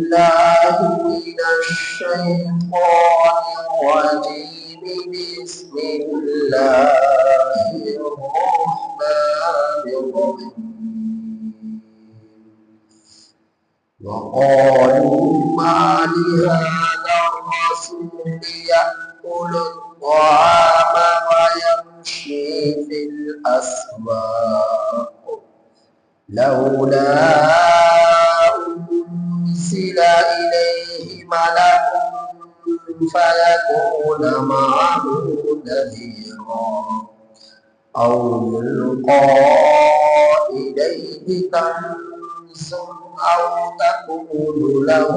بالله من الشيطان الرجيم. بسم الله الرحمن الرحيم. وقالوا ما لهذا الرسول يأكل الطعام ويمشي في الأسواق لولا أنزل إليه ملك فيكون معه نذيرا أو يلقى إليه كنز أو تكون له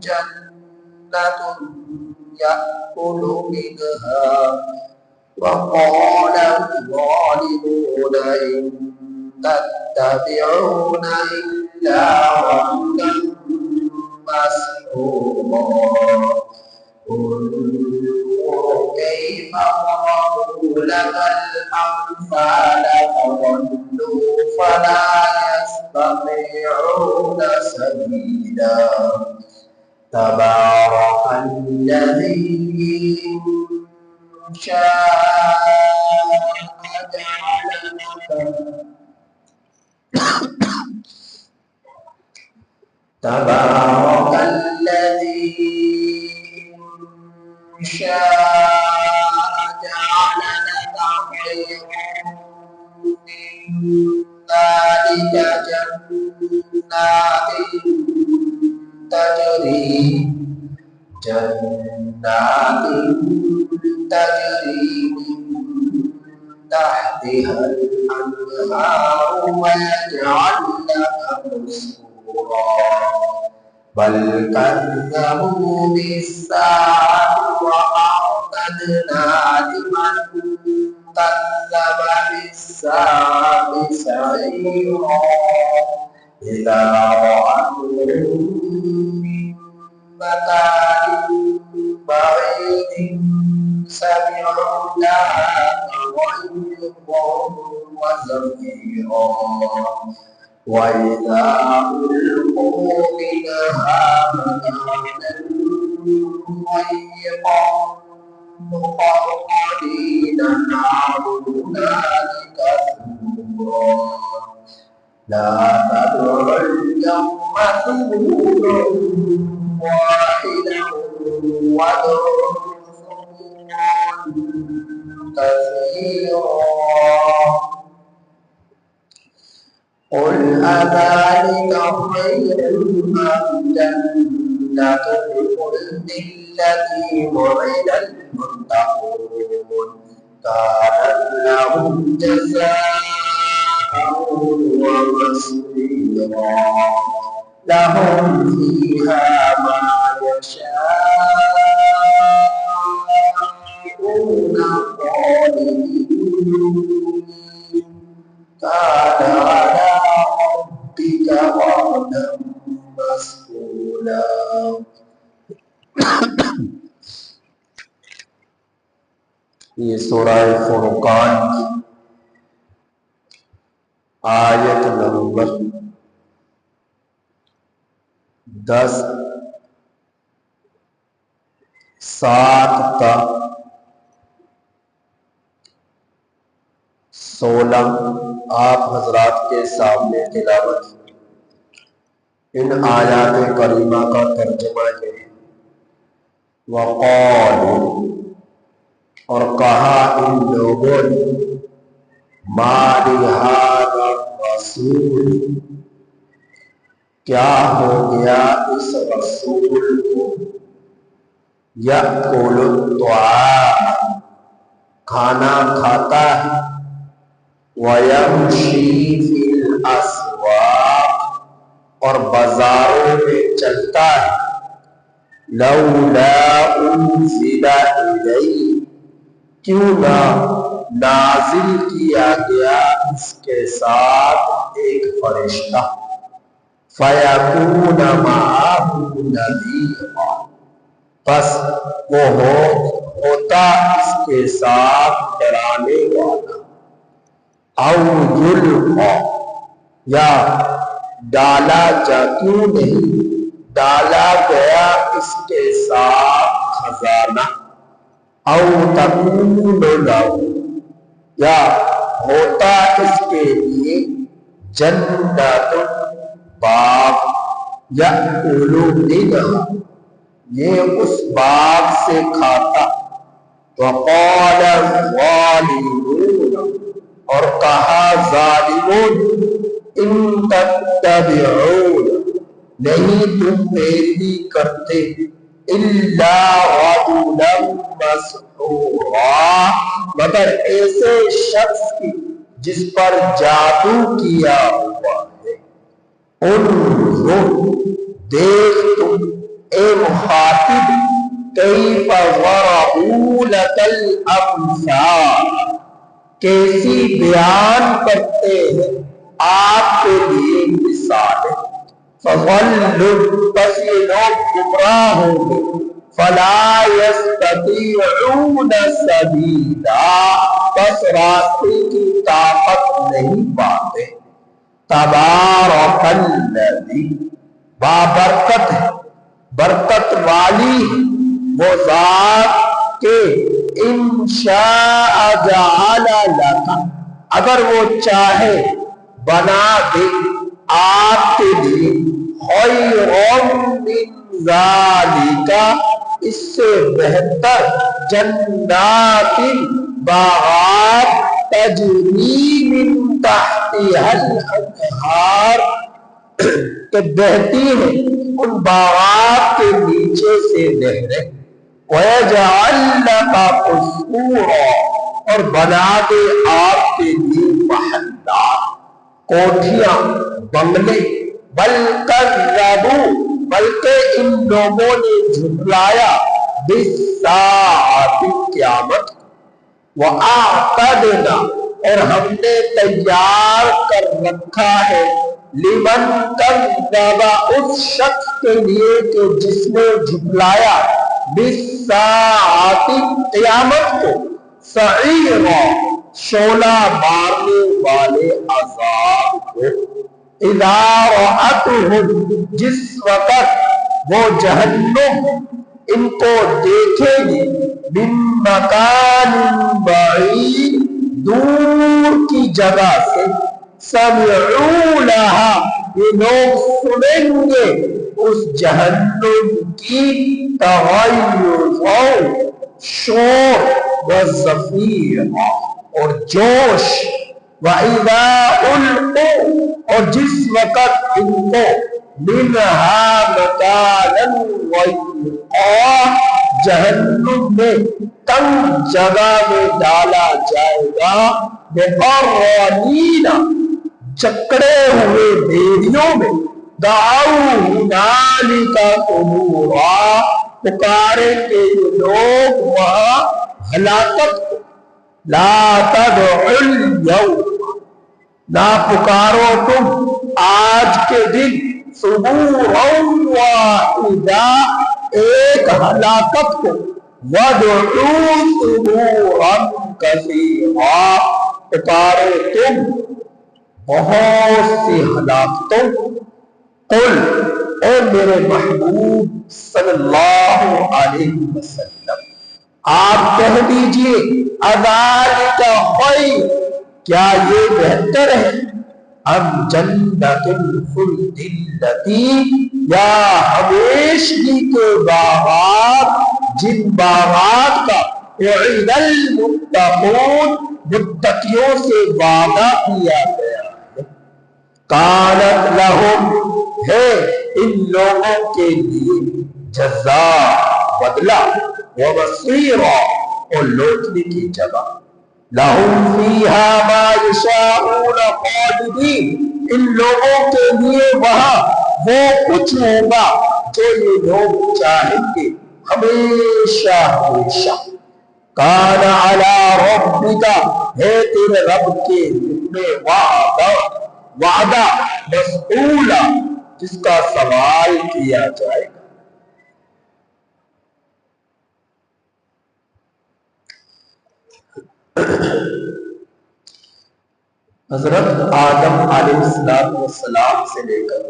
جنة يأكل منها. وقال الظالمون إن تتبعون إلا رجلا مسحورا. انظر كيف ضربوا لك الأمثال فضلوا فلا يستطيعون سبيلا. تبارك الذي إن شاء جعل لك تبارك الذي إن شاء جعل لك خيرا من ذلك جنات تجري من تحتها الأنهار ويجعل لك قصورا. بل كذبوا بالساعة وأعتدنا لمن كذب بالساعة سعيرا. إذا رأوهم من مكان بعيد سمعوا لها تغيظا وزفيرا. وإذا ألقوا منها مكانا ضيقا مقرنين دعوا هنالك ثبورا. لا تدعوا اليوم ثبورا واحدا وادعوا ثبورا كثيرا. قل أذلك خير أم جنة الخلد التي وعد المتقون كانت لهم جزاء ومصيرا. لهم فيها ما يشاءون خالدين كان على ربك وعدا مسئولا. یہ سورہ فرقان کی آیت نمبر 10 7 تا 16 آپ حضرات کے سامنے تلاوت. ان آیات کریمہ کا ترجمہ ہے وقالوا، اور کہا ان لوگوں نے، ما لہذا الرسول، کیا ہو گیا اس رسول کو، یأکل الطعام، کھانا کھاتا ہے، وَيَمْشِي فِي الْأَسْوَاقِ، اور بازاروں میں چلتا ہے، لَوْلَا أُنزِلَ إِلَيْهِ، کیوں نہ نازل کیا گیا اس کے ساتھ ایک فرشتہ، فَيَكُونَ مَعَهُ نَذِيرًا، پس وہ ہوتا اس کے ساتھ ڈرانے والا، او یلقا، یا ڈالا جا کیوں نہیں، ڈالا گیا اس کے ساتھ خزانہ، او تکون لہو، یا ہوتا اس کے لیے جنت باغ، یأکل منہا، یہ اس باغ سے کھاتا، وقال الظالمون، اور کہا ظالمون، ان تتبعون، نہیں تم پیروی کرتے، الا رجلا مسحورا، مگر ایسے شخص کی جس پر جادو کیا ہوا ہے۔ انظر، دیکھ تم اے مخاطب، کیف ضربوا لک الامثال، کیسی بیان کرتے ہیں آپ کے لیے مثالیں، فضلوا، بس یہ لوگ گمراہ ہوں گے، فلا یستطیعون سبیلا، بس راستے کی طاقت نہیں پاتے۔ تبارک الذی، بابرکت ہے، برکت والی ہے وہ ذات کہ ان شاء جعل لک، اگر وہ چاہے بنا دے آپ کے لیے، خیرا من ذالک، اس سے بہتر، جنات، باغات، تجری من تحتها الانہار، کہ بہتی ہیں ان باغات کے نیچے سے نہریں، وَيَجْعَلْ لَكَ قُصُورًا، اور بنا دے آپ کے لیے محلات، کوٹھیاں، بنگلے، بل کذبوا، بلکہ ان لوگوں نے جھٹلایا، بالساعۃ، قیامت کو، وَأَعْتَدْنَا، اور ہم نے تیار کر رکھا ہے، لمن کذب، اس شخص کے لیے کہ جس نے جھٹلایا، بالساعۃ، قیامت کو، سعیرا، شعلہ مارنے والے عذاب کو، اذا رأتهم، جس وقت وہ جہنم ان کو دیکھے گی، من مکان بعید، دور کی جگہ سے، سمعوا لہا، یہ لوگ سنیں گے اس جہنم کی، تغیظا، شور، وزفیرا، اور جوش، وَإِذَا أُلْقُوا، اور جس وقت ان کو، مِنْهَا مَكَانًا ضَيِّقًا، جہنم میں تنگ جگہ میں ڈالا جائے گا، مُقَرَّنِينَ، جکڑے ہوئے بھیڑیوں میں، دعوا هُنَالِكَ ثُبُورًا، پکاریں گے یہ لوگ وہاں ہلاکت کو، لا تدعوا اليوم، نہ پکارو تم آج کے دن، ثبورا واحدا، ایک ہلاکت کو، وادعوا ثبورا کثیرا، پکارو تم بہت سی ہلاکتوں کو۔ قل، اے میرے محبوب صلی اللہ علیہ وسلم، آپ کہہ دیجئے، اذالک خیر، کیا یہ بہتر ہے، ام جنت الخلد التی، یا ہمیشگی کے باغات، جن باغات کا وعد المتقون، متقیوں سے وعدہ کیا گیا ہے، کانت لہم، ہے ان لوگوں کے لیے، جزاء، بدلہ، ومصیرا، اور لوٹنے کی جگہ، لہم فیہا ما یشاءون خالدین، ان لوگوں کے لیے وہاں وہ کچھ ہوگا جو یہ لوگ چاہیں گے ہمیشہ ہمیشہ، کان علی ربک، ہے تیرے رب کے میں وعدہ مسئولا، جس کا سوال کیا جائے گا۔ حضرت آدم علیہ السلام سے لے کر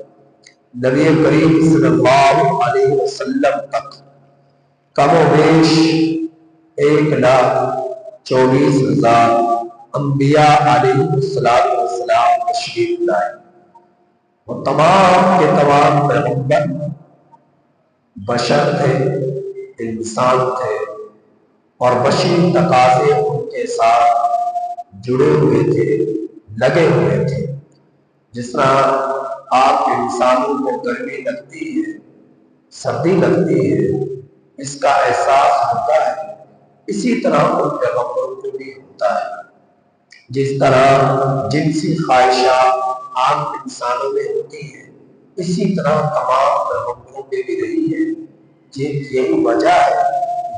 نبی کریم صلی اللہ علیہ وسلم تک کم و بیش 1,24,000 انبیاء علیہ السلام تشریف لائے۔ وہ تمام کے تمام پیغمبر بشر تھے، انسان تھے، اور بشری تقاضے ان کے ساتھ جڑے ہوئے تھے، لگے ہوئے تھے۔ جس طرح آپ انسانوں کو گرمی لگتی ہے، سردی لگتی ہے، اس کا احساس ہوتا ہے، اسی طرح ان پیغمبروں کو بھی ہوتا ہے۔ جس طرح جنسی خواہشات عام انسانوں میں ہوتی ہیں، اسی طرح تمام پیغمبروں میں بھی رہی ہے۔ یہی وجہ ہے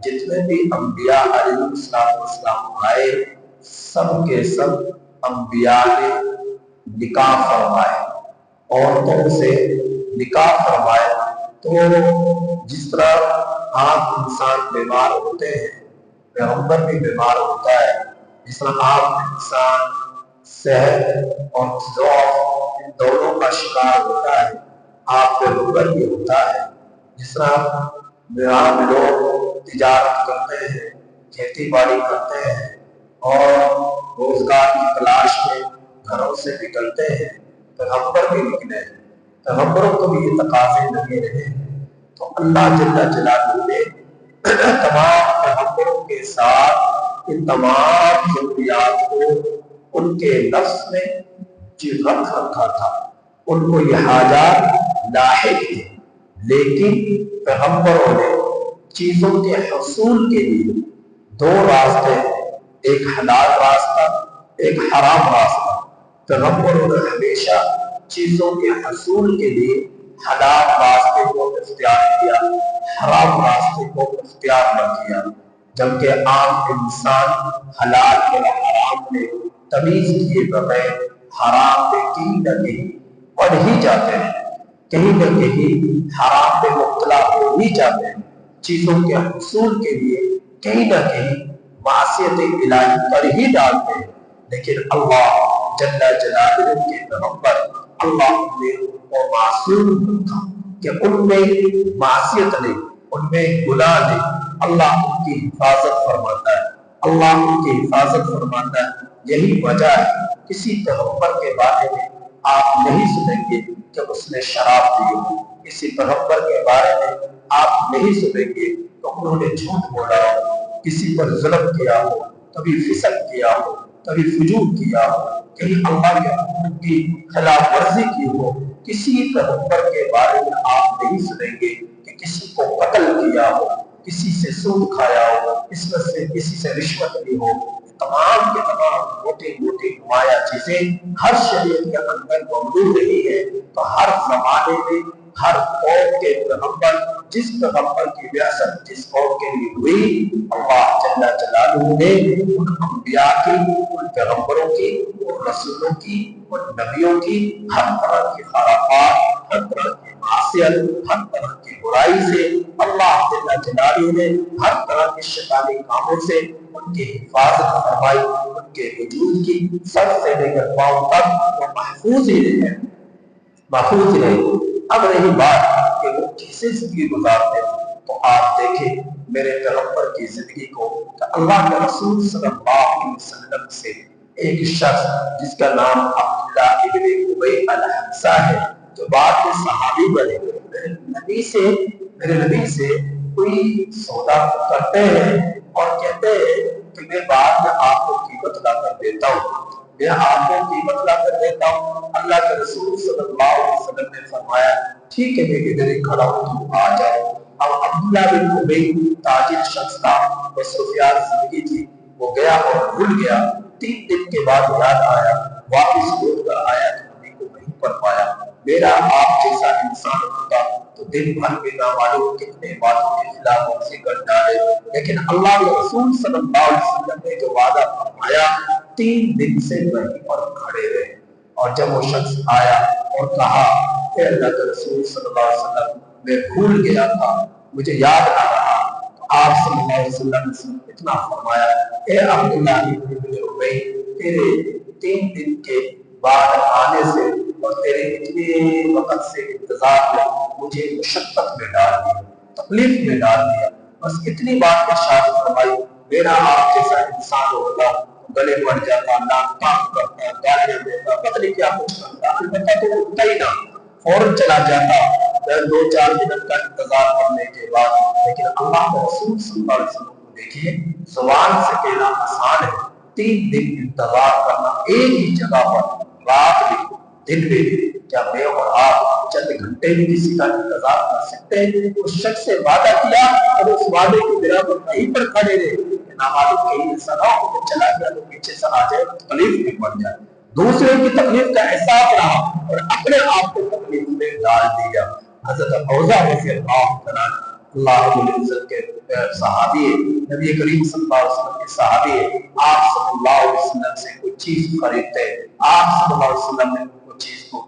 جتنے بھی انبیاء علیہ السلام آئے، سب کے سب انبیاء نے نکاح فرمائے، عورتوں سے نکاح فرمائے۔ تو جس طرح آپ انسان بیمار ہوتے ہیں، پیغمبر بھی بیمار ہوتا ہے۔ جس طرح آپ انسان صحت اور ضعف ان دونوں کا شکار ہوتا ہے، آپ پیغمبر بھی ہوتا ہے۔ جس طرح عام لوگ تجارت کرتے ہیں، کھیتی باڑی کرتے ہیں اور روزگار کی تلاش میں گھروں سے نکلتے ہیں، پیغمبر بھی نکلے ہیں، پیغمبروں کو بھی یہ تقاضے لگے رہے ہیں۔ تو اللہ جل جلالہ نے تمام پیغمبروں کے ساتھ ان تمام ضروریات کو ان کے نفس میں رکھ رکھا تھا، ان کو یہ حاجات لاحق تھے۔ لیکن پیغمبروں نے چیزوں کے حصول کے لیے 2 راستے ہیں، ایک حلال راستہ، ایک حرام راستہ۔ پیغمبروں نے ہمیشہ چیزوں کے حصول کے لیے حلال راستے کو اختیار کیا، حرام راستے کو اختیار نہ کیا۔ جبکہ عام انسان حلال اور حرام میں تمیز کیے بغیر حرام میں کہیں نہ کہیں پڑ ہی جاتے ہیں، کہیں نہ کہیں حرام میں مبتلا ہو ہی جاتے ہیں، چیزوں کے حصول کے لیے کہیں نہ کہیں معصیت الہی پر ہی ڈالتے ہیں۔ لیکن اللہ جل جلالہ کے پیغمبر، اللہ نے ان کو معصوم رکھا کہ ان میں معصیت نہیں، ان میں گناہ نہیں۔ اللہ ان کی حفاظت فرماتا ہے، اللہ ان کی حفاظت فرماتا ہے۔ یہی وجہ ہے کسی پیغمبر کے بارے میں آپ نہیں سنیں گے کہ اس نے شراب پی ہو، کسی پیغمبر کے بارے میں آپ نہیں سنیں گے تو انہوں نے جھوٹ بولا ہو، کسی پر ظلم کیا ہو، کبھی فسق کیا ہو، کبھی فجور کیا ہو، کہیں اللہ کے حکم کی خلاف ورزی کی ہو۔ کسی پیغمبر کے بارے میں آپ نہیں سنیں گے کہ کسی کو قتل کیا ہو، کسی سے سود کھایا ہو، کسی سے رشوت لی ہو۔ تمام کے تمام موٹی موٹی نمایاں چیزیں ہر شریعت کے اندر موجود رہی ہے۔ تو ہر زمانے میں ہر قوم کے پیغمبر، جس پیغمبر کی بعثت جس قوم کے لیے ہوئی، اللہ جل جلالہ نے ان انبیاء کی، ان پیغمبروں کی، ان رسولوں کی، ان نبیوں کی ہر طرح کی خرافات، ہر طرح کی معصیت، ہر طرح کی برائی سے اللہ جل جلالہ نے ہر طرح کے شیطانی کاموں سے ان کی حفاظت فرمائی، ان کے وجود کی سر سے لے کر پاؤں تک وہ محفوظ ہی رہے، محفوظ رہے۔ اب رہی بات کہ وہ کیسے زندگی گزارتے ہیں، تو آپ دیکھیں میرے پیغمبر کی زندگی کو کہ اللہ کے رسول صلی اللہ علیہ وسلم سے ایک شخص جس کا نام عبداللہ ابن ابی الحبشہ ہے، جو بعد میں صحابی بنے، میرے نبی سے کوئی سودا کرتے ہیں اور کہتے ہیں کہ میں بعد میں آپ کو قیمت لا کر دیتا ہوں، میں آپ کو قیمت لا کر دیتا ہوں۔ اللہ کے رسول صلی اللہ علیہ وسلم نے فرمایا ٹھیک ہے، میں ادھر ہی کھڑا ہوں، تم آ جاؤ۔ اب عبداللہ بن ابی تاجر شخص تھا، مصروفیات زندگی تھی، وہ گیا اور بھول گیا۔ 3 دن کے بعد یاد آیا، واپس لوٹ کر آیا تو نبی کو نہیں پڑ پایا۔ میرا آپ جیسا انسان ہوتا تو دن بھر میں نہ معلوم کتنے باتوں کے خلاف ورزی کر ڈالے، لیکن اللہ کے رسول صلی اللہ علیہ وسلم نے جو وعدہ فرمایا 3 دن سے وہیں پر کھڑے رہے۔ اور جب وہ شخص آیا اور کہا اے اللہ کے رسول صلی اللہ علیہ وسلم میں بھول گیا تھا، مجھے یاد آ رہا، تو آپ صلی اللہ علیہ وسلم نے اتنا فرمایا اے عبداللہ ابن ابی تیرے 3 دن کے بعد آنے سے اور تیرے اتنے وقت سے انتظار میں مجھے مشقت میں ڈال دیا، تکلیف میں ڈال دیا، بس اتنی بات ارشاد فرمائی، میرا آپ جیسا انسان ہوگا گلے بڑھ جاتا، ناک پاک کرتا، گالیاں دیتا، پتہ نہیں کیا کچھ کرتا، البتہ تو اٹھتا ہی نہ، فوراً چلا جاتا 2-4 منٹ کا انتظار کرنے کے بعد۔ لیکن اللہ کے رسول صلی اللہ علیہ وسلم کو دیکھیے، زبان سے کہنا آسان ہے، 3 دن انتظار کرنا ایک ہی جگہ پر، رات بھی دن بھی۔ کیا میں اور آپ چند گھنٹے بھی کسی کا انتظار کر سکتے ہیں؟ اس شخص سے وعدہ کیا اور اس وعدے کی بنا پر کہیں پر کھڑے رہے، نامعلوم کہیں ایسا نہ ہو کہ چلا گیا تو پیچھے سے آ جائے، تکلیف میں پڑ جائے، دوسرے کی تکلیف کا احساس رہا اور اپنے آپ کو تکلیف میں ڈال دیا۔ حضرت اوزا رضی اللہ عنہ اللہ رب العزت کے صحابی ہے، نبی کریم صلی اللہ علیہ وسلم کے صحابی ہے، آپ صلی اللہ علیہ وسلم سے کوئی چیز خریدتے ہیں، آپ صلی اللہ علیہ وسلم نے کوئی چیز کو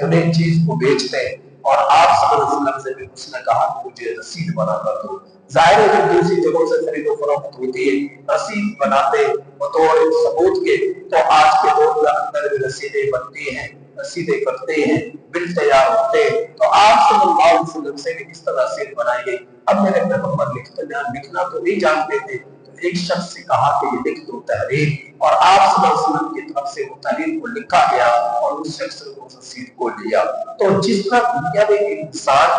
انہیں چیز کو بیچتے ہیں، اور آپ صلی اللہ علیہ وسلم سے بھی اس نے کہا کہ مجھے رسید بنا کر دو۔ ظاہر ہے جب دوسری جگہوں سے خرید و فروخت ہوتی ہے، رسید بناتے بطور ثبوت کے، تو آج کے دور کے اندر بھی رسیدیں بنتی ہیں، رسیدیں کرتے ہیں، بل تیار ہوتے ہیں، تو آپ صلی اللہ علیہ وسلم سے بھی اس طرح رسید بنائی گئی۔ اب میرے پیغمبر لکھنا تو نہیں جانتے تھے، ایک شخص سے کہا کہ یہ لکھ دو تحریر، اور آپ صلی اللہ علیہ وسلم کی طرف سے وہ تحریر کو لکھا گیا اور اس شخص نے اس رسید کو لیا۔ تو جس طرح دنیا میں انسان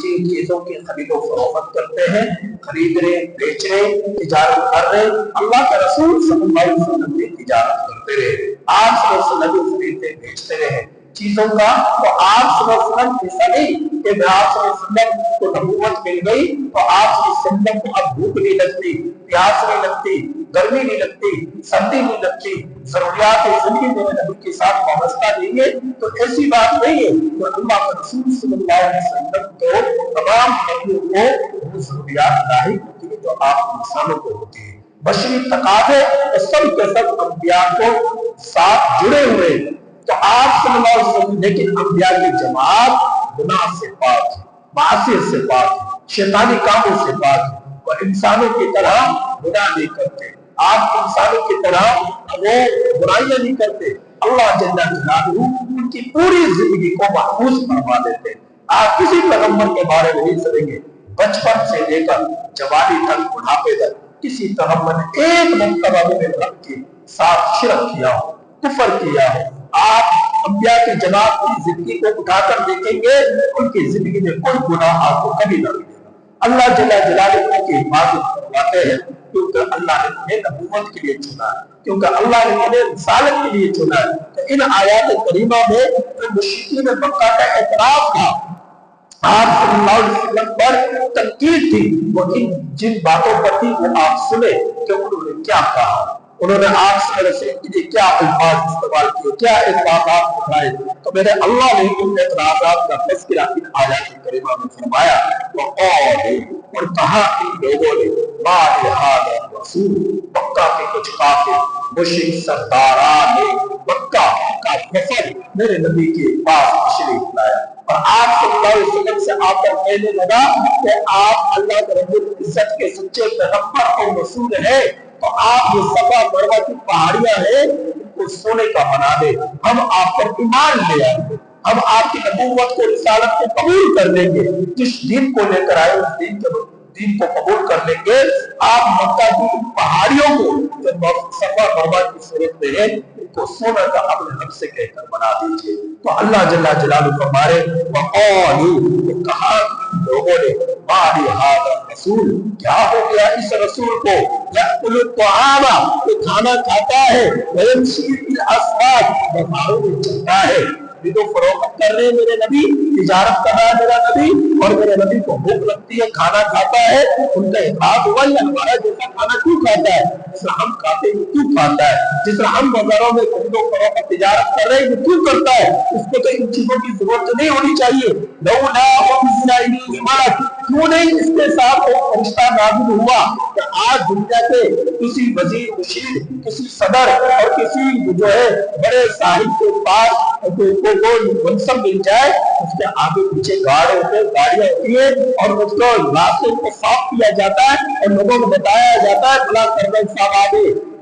چیزوں کی خرید و فروخت کرتے ہیں، خرید رہے، بیچ رہے، تجارت کر رہے، اللہ کے رسول صلی اللہ علیہ وسلم بھی تجارت کرتے رہے، آپ صلی اللہ علیہ وسلم خریدتے بیچتے رہے چیزوں کا۔ تو آپ صلی اللہ علیہ وسلم ایسا نہیں کہ میں آپ صلی اللہ علیہ وسلم کو نبوت مل گئی تو آپ صلی اللہ علیہ وسلم کو اب بھوک نہیں لگتی، پیاس نہیں لگتی، گرمی نہیں لگتی، سردی نہیں لگتی، ضروریات زندگی میرے نبی کے ساتھ وابستہ نہیں ہے، تو ایسی بات نہیں ہے۔ تو اللہ کے رسول صلی اللہ علیہ وسلم کو تمام نبیوں کو وہ ضروریات لاحق ہوتی ہے جو آپ انسانوں کو ہوتی ہے، بشری تقاضے سب کے سب انبیاء کو ساتھ جڑے ہوئے۔ تو آپ صلی اللہ علیہ وسلم، لیکن انبیاء کی جماعت گناہ سے پاک ہے، معصیت سے پاک ہے، شیطانی کاموں سے پاک ہے، وہ انسانوں کی طرح گناہ نہیں کرتے، آپ انسانوں کی طرح وہ برائیاں نہیں کرتے، اللہ جل جلالہ ان کی پوری زندگی کو محفوظ فرما دیتے ہیں۔ آپ کسی پیغمبر کے بارے میں نہیں سنیں گے، بچپن سے لے کر جوانی تک، بڑھاپے تک، کسی پیغمبر نے ایک مرتبہ میں رب کے ساتھ شرک کیا ہو، کفر کیا ہو۔ آپ انبیاء کی جماعت کی زندگی کو اٹھا کر دیکھیں گے، ان کی زندگی میں کوئی گناہ آپ کو کبھی نہ ملے گا۔ اللہ جل جلالہ کی حفاظت فرماتے ہیں، کیونکہ اللہ نے انہیں نبوت کے لیے چنا ہے، کیونکہ اللہ نے انہیں رسالت کے لیے چنا ہے۔ تو ان آیات کریمہ میں جو مشرکین مکہ کا اعتراف تھا، آپ صلی اللہ علیہ وسلم پر تنقید تھی، وہ جن باتوں پر تھی وہ آپ سنیں کہ انہوں نے کیا کہا، انہوں نے آپ صلی اللہ علیہ وسلم کے لیے کیا الفاظ استعمال کیے، کیا اعتراضات اٹھائے۔ تو میرے اللہ نے ان اعتراضات کا تذکرہ ان آیات کریمہ میں فرمایا، اور کہا ان لوگوں نے ما لہذا رسول، مکہ کے کچھ کافر مشرک سرداران مکہ کا وفد میرے نبی کے پاس تشریف لایا، اور آپ صلی اللہ علیہ وسلم سے آ کر کہنے لگا کہ آپ اللہ رب العزت کے سچے پیغمبر اور رسول ہیں، تو آپ یہ صفا مروا کی پہاڑیاں ہیں ان کو سونے کا بنا دے، ہم آپ پر ایمان لے آئیں گے، ہم آپ کی نبوت کو، رسالت کو قبول کر لیں گے، جس دین کو لے کر آئے اس دین کو قبول کر لیں گے۔ آپ مکہ کی پہاڑیوں کو جو صفا مروا کی صورت میں ہے ان کو سونا کا اپنے رب سے کہہ کر بنا دیجیے۔ تو اللہ جل جلالہ فرمائے، وقالوا، کہا لوگوں نے ما لہذا رسول، کیا ہو گیا اس رسول کو، یأکل الطعام، کہ کھانا کھاتا ہے، ویمشی فی الاسواق، بازاروں میں چلتا ہے، خرید و فروخت کر رہے ہیں میرے نبی، تجارت کر رہا ہے میرا نبی، اور میرے نبی کو بھوک لگتی ہے، کھانا کھاتا ہے۔ ان کا اعتراض ہوا یہ ہمارا جیسا کھانا کیوں کھاتا ہے، جس طرح ہم کھاتے ہیں کیوں کھاتا ہے، جس طرح ہم بازاروں میں خرید و فروخت تجارت کر رہے ہیں یہ کیوں کرتا ہے، اس کو تو ان چیزوں کی ضرورت نہیں ہونی چاہیے۔ لولا انزل الیہ ملک، کیوں نہیں اس کے ساتھ وہ فرشتہ نازل ہوا کہ آج دنیا کے کسی وزیر مشیر، کسی صدر اور کسی جو ہے بڑے صاحب کے پاس کوئی منصب مل جائے، اس کے آگے پیچھے گاڑیاں ہوتی ہیں اور اس کو راستے کو صاف کیا جاتا ہے اور لوگوں کو بتایا جاتا ہے فلاں سرور صاحب آگے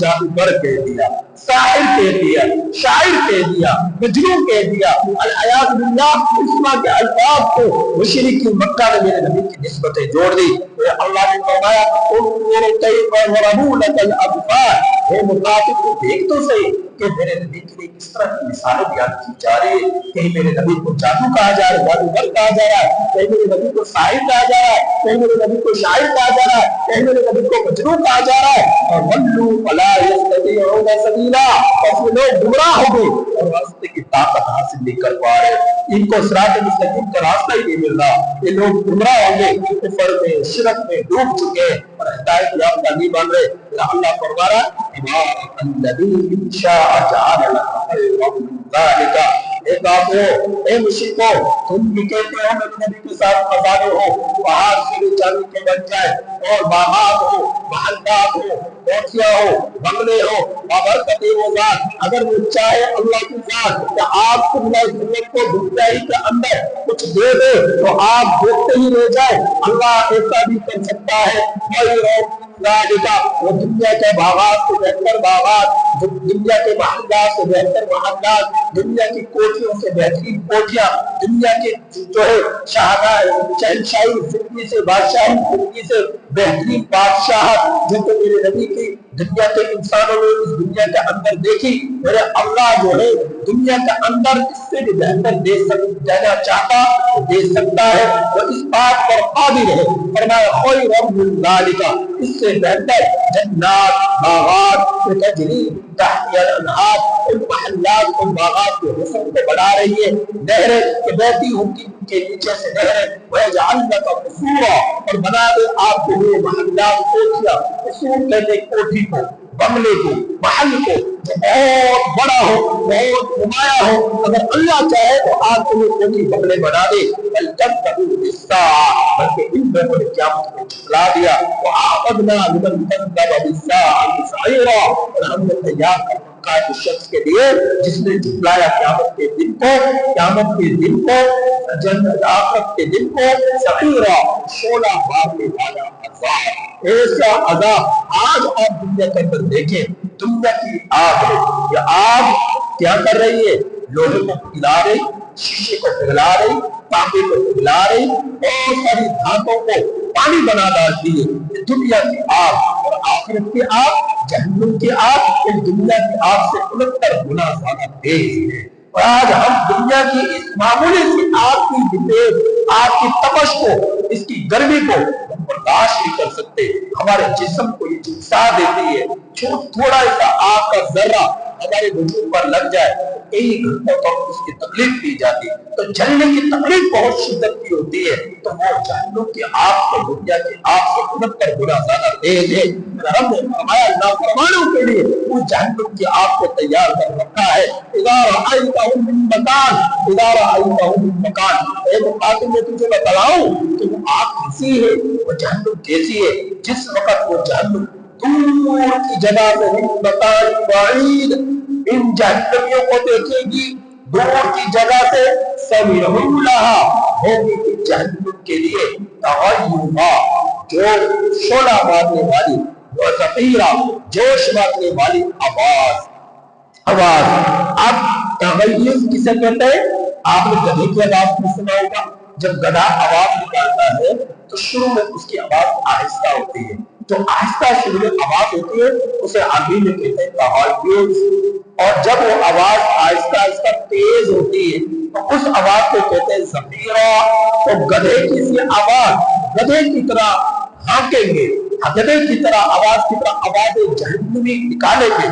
جادوگر کہہ دیا، ساحر کہہ دیا، شاعر کہہ دیا، مجنون کہہ دیا، العیاذ باللہ اس طرح کے الفاظ کو مشرکین مکہ نے میرے نبی کی نسبتیں جوڑ دی۔ اللہ نے فرمایا انظر کیف ضربوا لک الامثال، اے مخاطب کو دیکھ تو صحیح کہ میرے نبی کے لیے کس طرح کی مثالیں بیان کی جا رہی ہے۔ کہیں میرے نبی کو جادو کہا جا رہا ہے، جادوگر کہا جا رہا ہے، کہیں میرے نبی کو ساحر کہا جا رہا ہے، کہیں میرے نبی کو شاعر کہا جا رہا ہے، کہیں میرے نبی کو مجنون کہا جا رہا ہے۔ اور ولوا فلا یستطیعون سبیلا، اور وہ لوگ گمراہ ہو گئے اور راستے کی طاقت حاصل نہیں کر پا رہے، ان کو صراط مستقیم کا راستہ ہی نہیں مل رہا، یہ لوگ گمراہ ہو گئے، کفر میں شرک میں ڈوب چکے اور ہدایت یافتہ نہیں بن رہے۔ اللہ فرما رہا ہے تبارک الذی ان شاء جعل لك خیرا من ذلک، اے کافرو، اے مشرکو، تم بھی کہتے ہو میرے نبی کے ساتھ خزانے ہو، پہاڑ سونے چاندی کے بن جائے اور باغات ہو، محلات ہو، کوٹھیاں ہو، بنگلے ہو، بابرکت وہ ذات، اگر وہ چاہے اللہ کی ذات کہ آپ کو ضرورت کو دنیائی کے اندر کچھ دے دے تو آپ دیکھتے ہی رہ جائے، اللہ ایسا بھی کر سکتا ہے۔ وہ دنیا کے باغات سے بہتر باغات، دنیا کے محلات سے بہتر محلات، دنیا کی کوٹھیوں سے بہترین کوٹھیاں، دنیا کے جو ہے شہنشاہی زندگی سے، بادشاہی زندگی سے بہترین بادشاہ جو کہ میرے نبی کی دنیا کے انسانوں نے اس دنیا کے اندر دیکھی، میرے اللہ جو ہے دنیا کے اندر اس سے بھی بہتر دینا چاہتا تو دے سکتا ہے، وہ اس بات پر قادر ہے۔ فرمایا خیر من ذالک، اس سے بہتر جنات، باغات تجری تحت الانہار، ان محلات ان باغات کے حسن کو بڑھا رہی ہے، نہریں کہ بہتی ہوں ان کے نیچے سے نہریں، وَيَجْعَلْ لَكَ قُصُورًا، اور بنا دے آپ کے لیے محلات کوٹھیاں، قصور کہتے کوٹھی کو، بنگلے کو، محل کو جو بہت بڑا ہو، بہت نمایاں ہو، اگر اللہ چاہے تو آپ کے لیے کوٹھی بنگلے بنا دے، بَلْ بِالسَّاعَةِ، بلکہ ان لوگوں نے قیامت کو جھٹلا دیا، وَأَعْتَدْنَا لِمَنْ كَذَّبَ بِالسَّاعَةِ سَعِيرًا، اور ہم نے تیار کر رکھا ہے اس شخص کے لیے جس نے جھٹلایا قیامت کے دن کو، قیامت کے دن کو، جنت آخرت کے دن کو، سعیرا، شعلہ مارنے والا عذاب، ایسا عذاب۔ آج آپ دنیا کے اندر دیکھیں، دنیا کی آگ ہے، یہ آگ کیا کر رہی ہے؟ لوہے کو پگھلا رہی، شیشے کو پگھلا رہی، تانبے کو پگھلا رہی، بہت ساری دھاتوں کو پانی بنا ڈالتی ہے۔ یہ دنیا کی آگ، اور آخرت کی آگ، جہنم کی آگ اس دنیا کی آگ سے 69 گنا زیادہ تیز ہے۔ اور آج ہم دنیا کی اس معمولی سی آگ کی لپیٹ، آگ کی تپش کو، اس کی گرمی کو ہم برداشت نہیں کر سکتے، ہمارے جسم کو یہ جھلسا دیتی ہے۔ تھوڑا سا آگ کا ذرہ ہمارے وجود پر لگ جائے تو کئی گھنٹوں تک اس کی تکلیف دی جاتی ہے، تو جلنے کی تکلیف بہت شدت کی ہوتی ہے، تو وہ جہنم کی آگ کو دنیا کی آگ سے 69 گنا زیادہ تیز ہے۔ رب نے فرمایا نافرمانوں کے لیے وہ جہنم کی آگ کو تیار کر رکھا ہے۔ اذا رأيتهم من مكان، اذا رأيتهم من مكان، اے مخاطب میں تجھے بتلاؤں کہ وہ آگ کیسی ہے، وہ جہنم کیسی ہے، جس وقت وہ جہنم دور کی جگہ سے من مکان بعید، ان جہنمیوں کو دیکھے گی دور کی جگہ سے، سمعوا لها، ہوگی جہنم کے لیے تغیرا، جو شعلہ مارنے والی، وزفیرا، جوش مارنے والی آواز۔ اب تغیر کسے کہتے ہیں؟ آپ نے گدھے کی آواز میں سنا ہوگا، جب گدھا آواز نکالتا ہے تو شروع میں اس کی آواز آہستہ ہوتی ہے، جو آہستہ شروع میں آواز ہوتی ہے اسے عربی میں کہتے ہیں تغیر، اور جب وہ آواز آہستہ آہستہ تیز ہوتی ہے تو اس آواز کو کہتے ہیں زفیرا۔ تو گدھے کی سی آواز، گدھے کی طرح ہانکیں گے، گدھے کی طرح آواز کی طرح آوازیں جہنمی نکالیں گے۔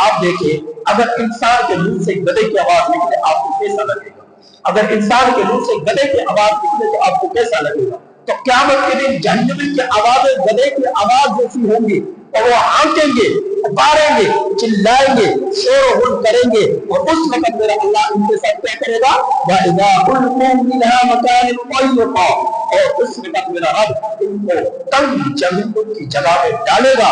آپ دیکھیں اگر انسان کے منہ سے گدھے کی آواز نکلے آپ کو کیسا لگے گا؟ اگر انسان کے منہ سے گدھے کی آواز نکلے تو آپ کو کیسا لگے گا؟ تو قیامت کے دن جہنمی کی آوازیں گدھے کی آواز جیسی ہوں گی، اور وہ ہانکیں گے، پکاریں گے، چلائیں گے، شور و غل کریں گے، اور اس وقت میرا اللہ ان کے ساتھ کیا کرے گا؟ وَإِذَا أُلْقُوا مِنْهَا مَكَانٍ ضَيِّقًا، اور اس وقت میرا رب ان کو تنگ جہنم کی جگہ میں ڈالے گا،